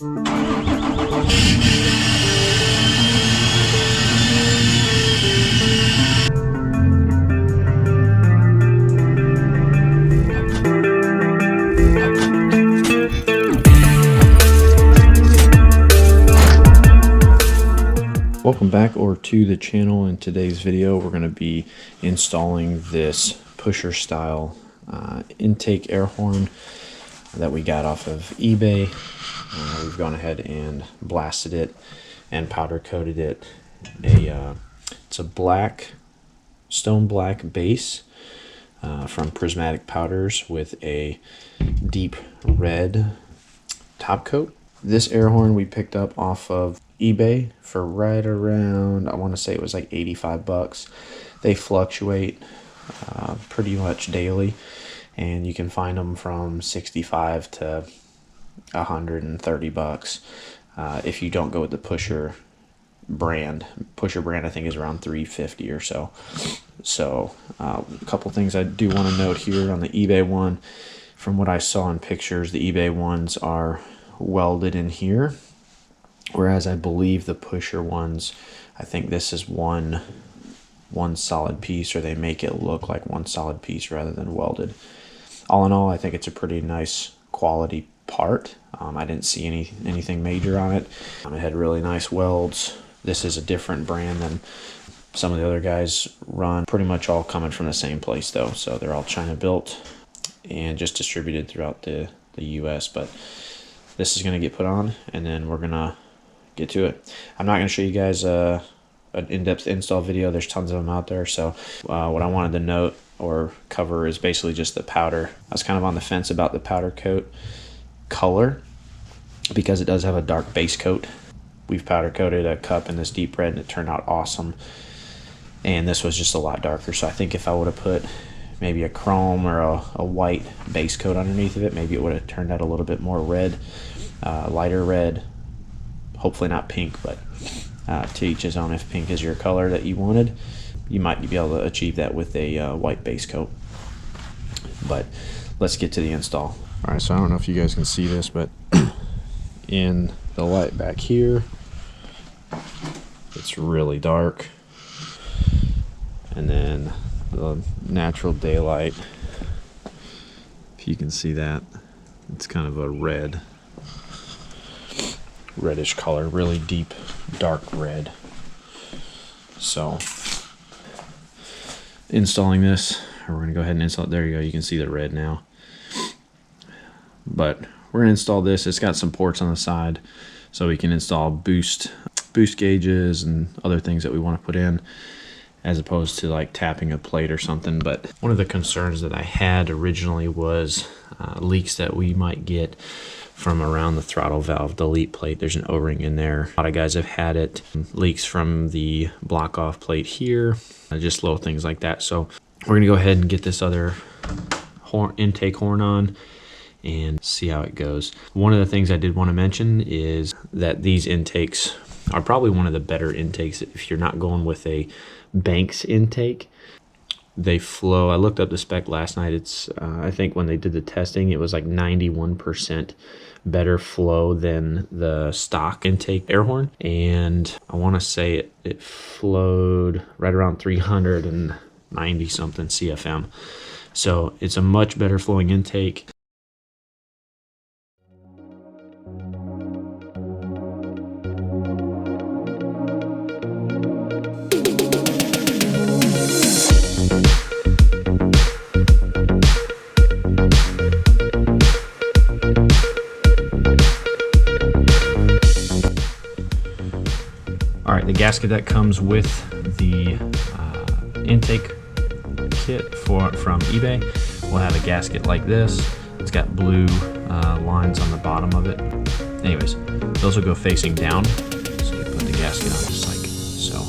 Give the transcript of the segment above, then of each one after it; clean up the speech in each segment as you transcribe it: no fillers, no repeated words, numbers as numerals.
Welcome back to the channel. In today's video we're going to be installing this pusher style intake air horn that we got off of eBay. We've gone ahead and blasted it and powder coated it. It's a black, stone black base from Prismatic Powders with a deep red top coat. This air horn we picked up off of eBay for right around, I want to say it was like 85 bucks. They fluctuate pretty much daily, and you can find them from 65 to 130 bucks if you don't go with the Pusher brand. Pusher brand I think is around 350 or so. So a couple things I do want to note here on the eBay one. From what I saw in pictures, the eBay ones are welded in here, whereas I believe the Pusher ones, I think this is one solid piece, or they make it look like one solid piece rather than welded. All in all, I think it's a pretty nice quality part. I didn't see anything major on it. It had really nice welds. This is a different brand than some of the other guys run. Pretty much all coming from the same place though, so they're all China built and just distributed throughout the US. But this is going to get put on, and then we're going to get to it. I'm not going to show you guys an in-depth install video. There's tons of them out there. So what I wanted to note or cover is basically just the powder. I was kind of on the fence about the powder coat color because it does have a dark base coat. We've powder coated a cup in this deep red and it turned out awesome. And this was just a lot darker. So I think if I would have put maybe a chrome or a white base coat underneath of it, maybe it would have turned out a little bit more red, lighter red. Hopefully not pink, but to each his own. If pink is your color that you wanted, you might be able to achieve that with a white base coat. But let's get to the install. All right, so I don't know if you guys can see this, but in the light back here, it's really dark. And then the natural daylight, if you can see that, it's kind of a reddish color, really deep dark red. So installing this, we're going to go ahead and install it. There you go, you can see the red now. But we're going to install this. It's got some ports on the side so we can install boost gauges and other things that we want to put in, as opposed to like tapping a plate or something. But one of the concerns that I had originally was leaks that we might get from around the throttle valve delete plate. There's an O-ring in there. A lot of guys have had it. Leaks from the block off plate here, just little things like that. So we're gonna go ahead and get this other intake horn on and see how it goes. One of the things I did want to mention is that these intakes are probably one of the better intakes if you're not going with a Banks intake. They flow. I looked up the spec last night. It's I think when they did the testing, it was like 91% better flow than the stock intake air horn, and I want to say it flowed right around 390 something CFM. So it's a much better flowing intake. All right, the gasket that comes with the intake kit from eBay will have a gasket like this. It's got blue lines on the bottom of it. Anyways, those will go facing down. So you put the gasket on just like so.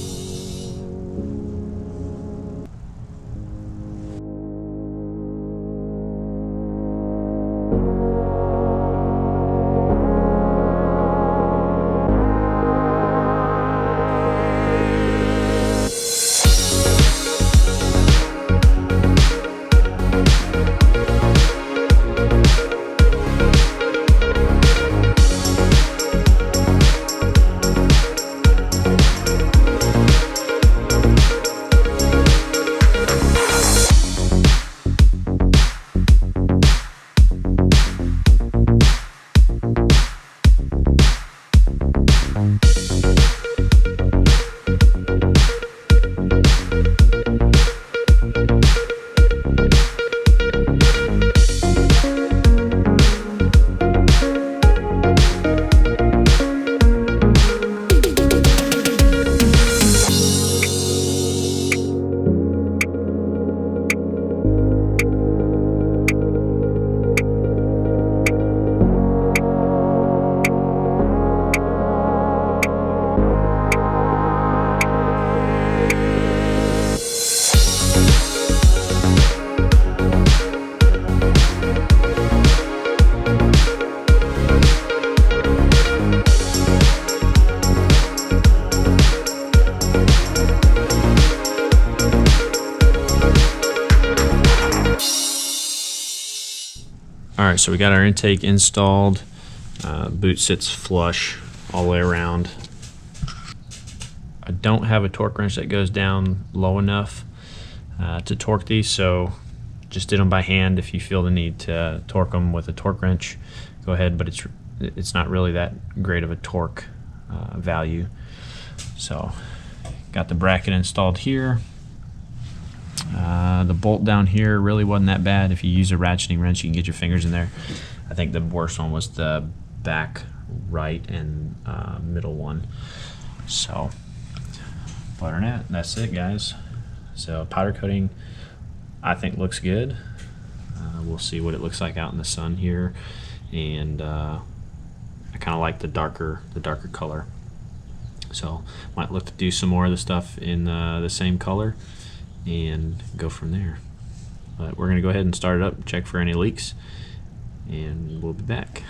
All right, so we got our intake installed. Boot sits flush all the way around. I don't have a torque wrench that goes down low enough to torque these, so just did them by hand. If you feel the need to torque them with a torque wrench, go ahead, but it's not really that great of a torque value. So got the bracket installed here. The bolt down here really wasn't that bad. If you use a ratcheting wrench, you can get your fingers in there. I think the worst one was the back right and middle one. So, other than that, that's it, guys. So powder coating, I think, looks good. We'll see what it looks like out in the sun here, and I kind of like the darker color. So might look to do some more of the stuff in the same color and go from there. But we're gonna go ahead and start it up, check for any leaks, and we'll be back.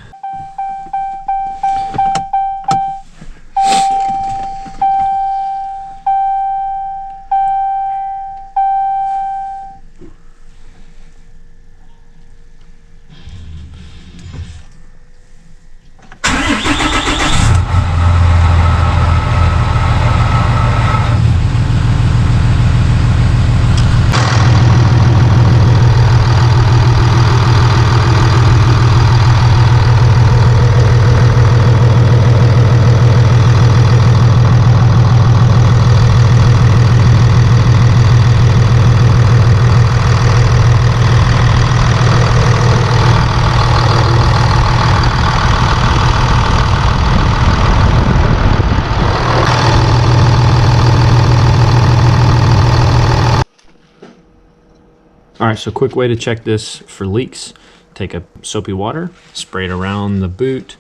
All right, so quick way to check this for leaks. Take a soapy water, spray it around the boot,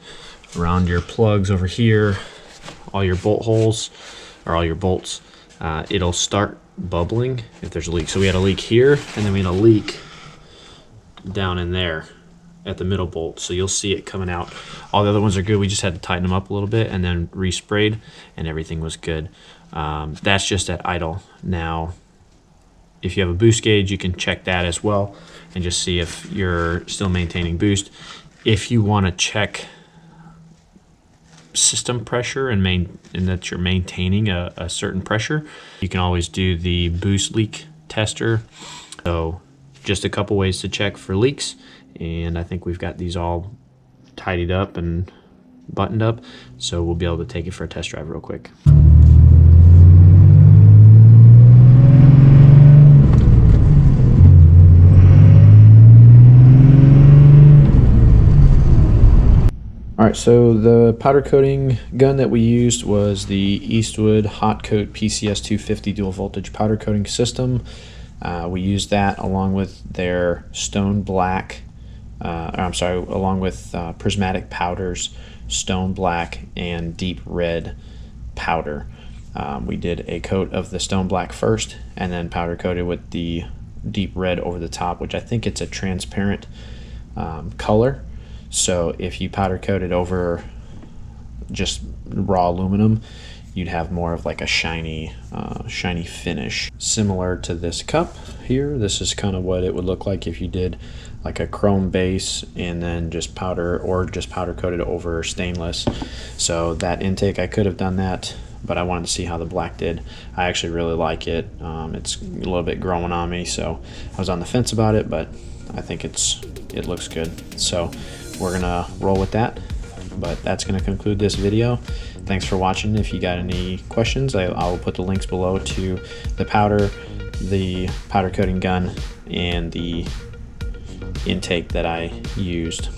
around your plugs over here, all your bolt holes, or all your bolts. It'll start bubbling if there's a leak. So we had a leak here, and then we had a leak down in there at the middle bolt. So you'll see it coming out. All the other ones are good. We just had to tighten them up a little bit and then resprayed, and everything was good. That's just at idle. Now, if you have a boost gauge, you can check that as well and just see if you're still maintaining boost. If you want to check system pressure and that you're maintaining a certain pressure, you can always do the boost leak tester. So just a couple ways to check for leaks, and I think we've got these all tidied up and buttoned up, so we'll be able to take it for a test drive real quick. All right, so the powder coating gun that we used was the Eastwood Hot Coat PCS 250 dual voltage powder coating system. We used that along with their stone black, along with prismatic powders, stone black and deep red powder. We did a coat of the stone black first and then powder coated with the deep red over the top, which I think it's a transparent color. So if you powder coated over just raw aluminum, you'd have more of like a shiny finish. Similar to this cup here, this is kind of what it would look like if you did like a chrome base and then just powder coated over stainless. So that intake, I could have done that, but I wanted to see how the black did. I actually really like it. It's a little bit growing on me, so I was on the fence about it, but I think it looks good. So we're gonna roll with that But that's going to conclude this video. Thanks for watching. If you got any questions, I will put the links below to the powder coating gun, and the intake that I used.